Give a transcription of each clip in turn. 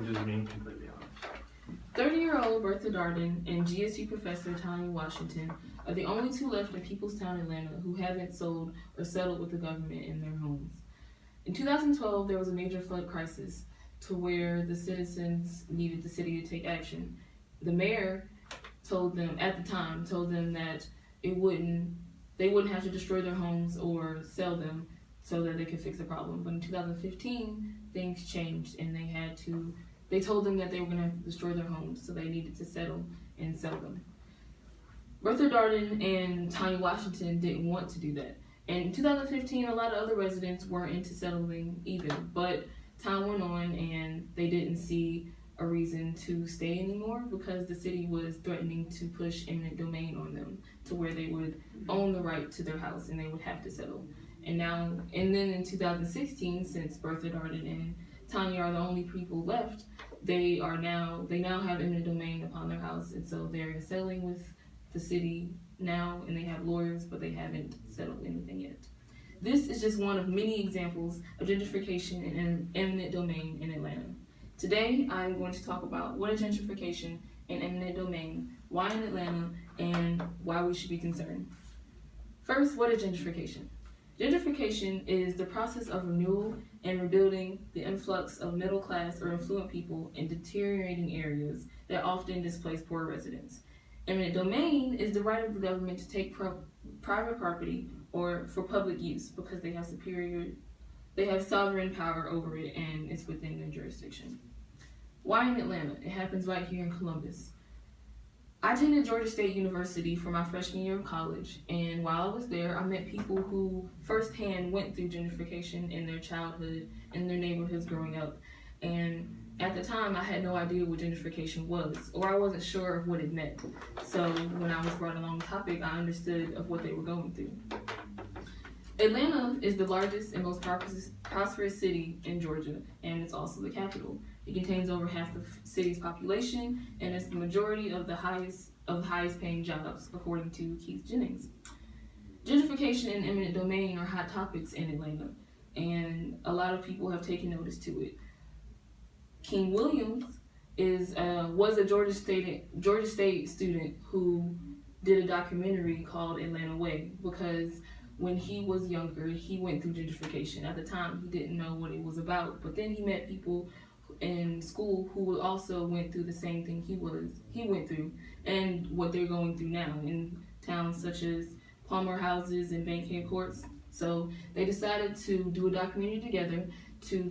I'm just being completely honest. 30-year-old Bertha Darden and GSU professor Tanya Washington are the only two left in Peoplestown, Atlanta, who haven't sold or settled with the government in their homes. In 2012, there was a major flood crisis to where the citizens needed the city to take action. The mayor told them that they wouldn't have to destroy their homes or sell them so that they could fix the problem. But in 2015, things changed and they told them that they were going to have to destroy their homes, so they needed to settle and sell them. Bertha Darden and Tanya Washington didn't want to do that. And in 2015, a lot of other residents weren't into settling either, but time went on and they didn't see a reason to stay anymore because the city was threatening to push eminent domain on them to where they would own the right to their house and they would have to settle. And then in 2016, since Bertha Darden and Tanya are the only people left, they now have eminent domain upon their house, and so they're settling with the city now, and they have lawyers, but they haven't settled anything yet. This is just one of many examples of gentrification and eminent domain in Atlanta. Today, I'm going to talk about what is gentrification and eminent domain, why in Atlanta, and why we should be concerned. First, what is gentrification? Gentrification is the process of renewal and rebuilding the influx of middle class or affluent people in deteriorating areas that often displace poor residents. Eminent domain is the right of the government to take private property or for public use because they have sovereign power over it and it's within their jurisdiction. Why in Atlanta? It happens right here in Columbus. I attended Georgia State University for my freshman year of college, and while I was there, I met people who firsthand went through gentrification in their childhood, in their neighborhoods growing up. And at the time, I had no idea what gentrification was, or I wasn't sure of what it meant. So when I was brought along the topic, I understood of what they were going through. Atlanta is the largest and most prosperous city in Georgia, and it's also the capital. It contains over half the city's population, and it's the majority of the highest paying jobs, according to Keith Jennings. Gentrification and eminent domain are hot topics in Atlanta, and a lot of people have taken notice to it. King Williams was a Georgia State student who did a documentary called Atlanta Way because when he was younger, he went through gentrification. At the time, he didn't know what it was about, but then he met people in school who also went through the same thing he went through and what they're going through now in towns such as Palmer Houses and Bankhead Courts. So they decided to do a documentary together to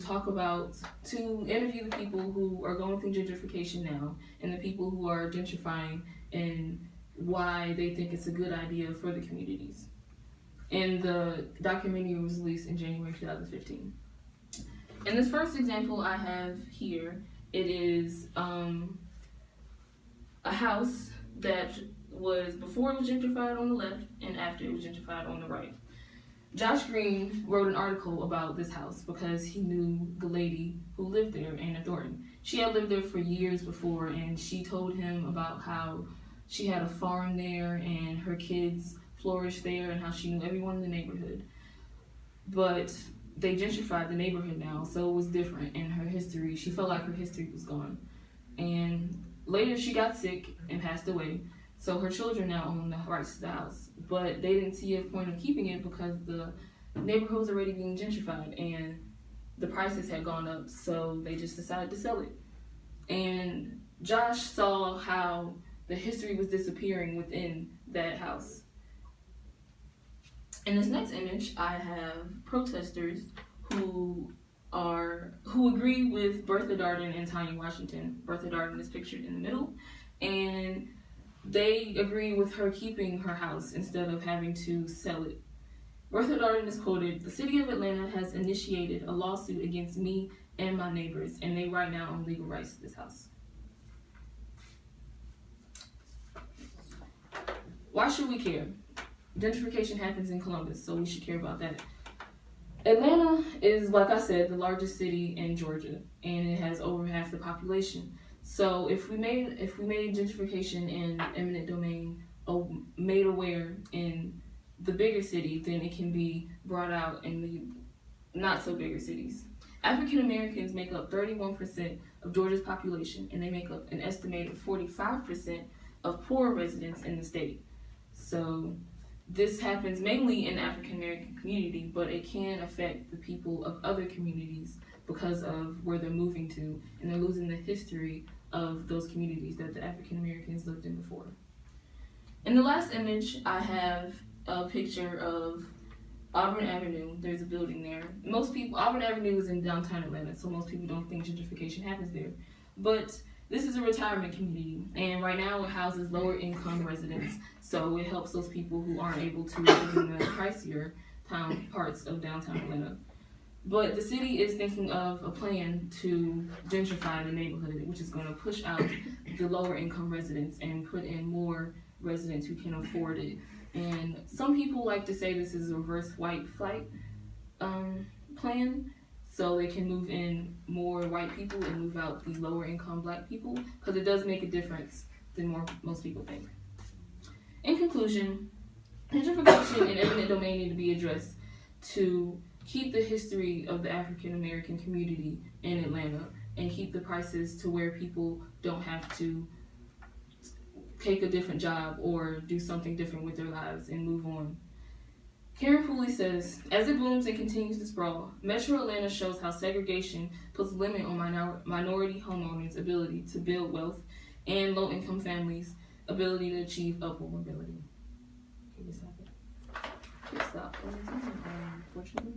interview the people who are going through gentrification now and the people who are gentrifying and why they think it's a good idea for the communities. And the documentary was released in January 2015. In this first example I have here, it is a house that was before it was gentrified on the left and after it was gentrified on the right. Josh Green wrote an article about this house because he knew the lady who lived there, Anna Thornton. She had lived there for years before, and she told him about how she had a farm there and her kids flourished there and how she knew everyone in the neighborhood. But they gentrified the neighborhood now, so it was different in her history. She felt like her history was gone. And later she got sick and passed away, so her children now own the rights to the house. But they didn't see a point of keeping it because the neighborhood was already being gentrified and the prices had gone up, so they just decided to sell it. And Josh saw how the history was disappearing within that house. In this next image, I have protesters who agree with Bertha Darden and Tanya Washington. Bertha Darden is pictured in the middle, and they agree with her keeping her house instead of having to sell it. Bertha Darden is quoted, "The city of Atlanta has initiated a lawsuit against me and my neighbors, and they right now own legal rights to this house." Why should we care? Gentrification happens in Columbus, so we should care about that. Atlanta is, like I said, the largest city in Georgia, and it has over half the population. So if we made gentrification and eminent domain made aware in the bigger city, then it can be brought out in the not so bigger cities. African Americans make up 31% of Georgia's population, and they make up an estimated 45% of poor residents in the state. So this happens mainly in the African American community, but it can affect the people of other communities because of where they're moving to, and they're losing the history of those communities that the African Americans lived in before. In the last image, I have a picture of Auburn Avenue. There's a building there. Auburn Avenue is in downtown Atlanta, so most people don't think gentrification happens there. But this is a retirement community, and right now it houses lower income residents, so it helps those people who aren't able to live in the pricier parts of downtown Atlanta. But the city is thinking of a plan to gentrify the neighborhood, which is going to push out the lower income residents and put in more residents who can afford it. And some people like to say this is a reverse white flight plan, so they can move in more white people and move out the lower income black people, because it does make a difference than most people think. In conclusion, gentrification and eminent domain need to be addressed to keep the history of the African American community in Atlanta and keep the prices to where people don't have to take a different job or do something different with their lives and move on. Karen Pooley says, as it blooms and continues to sprawl, Metro Atlanta shows how segregation puts a limit on minority homeowners' ability to build wealth and low-income families' ability to achieve upward mobility. Okay, stop, unfortunately.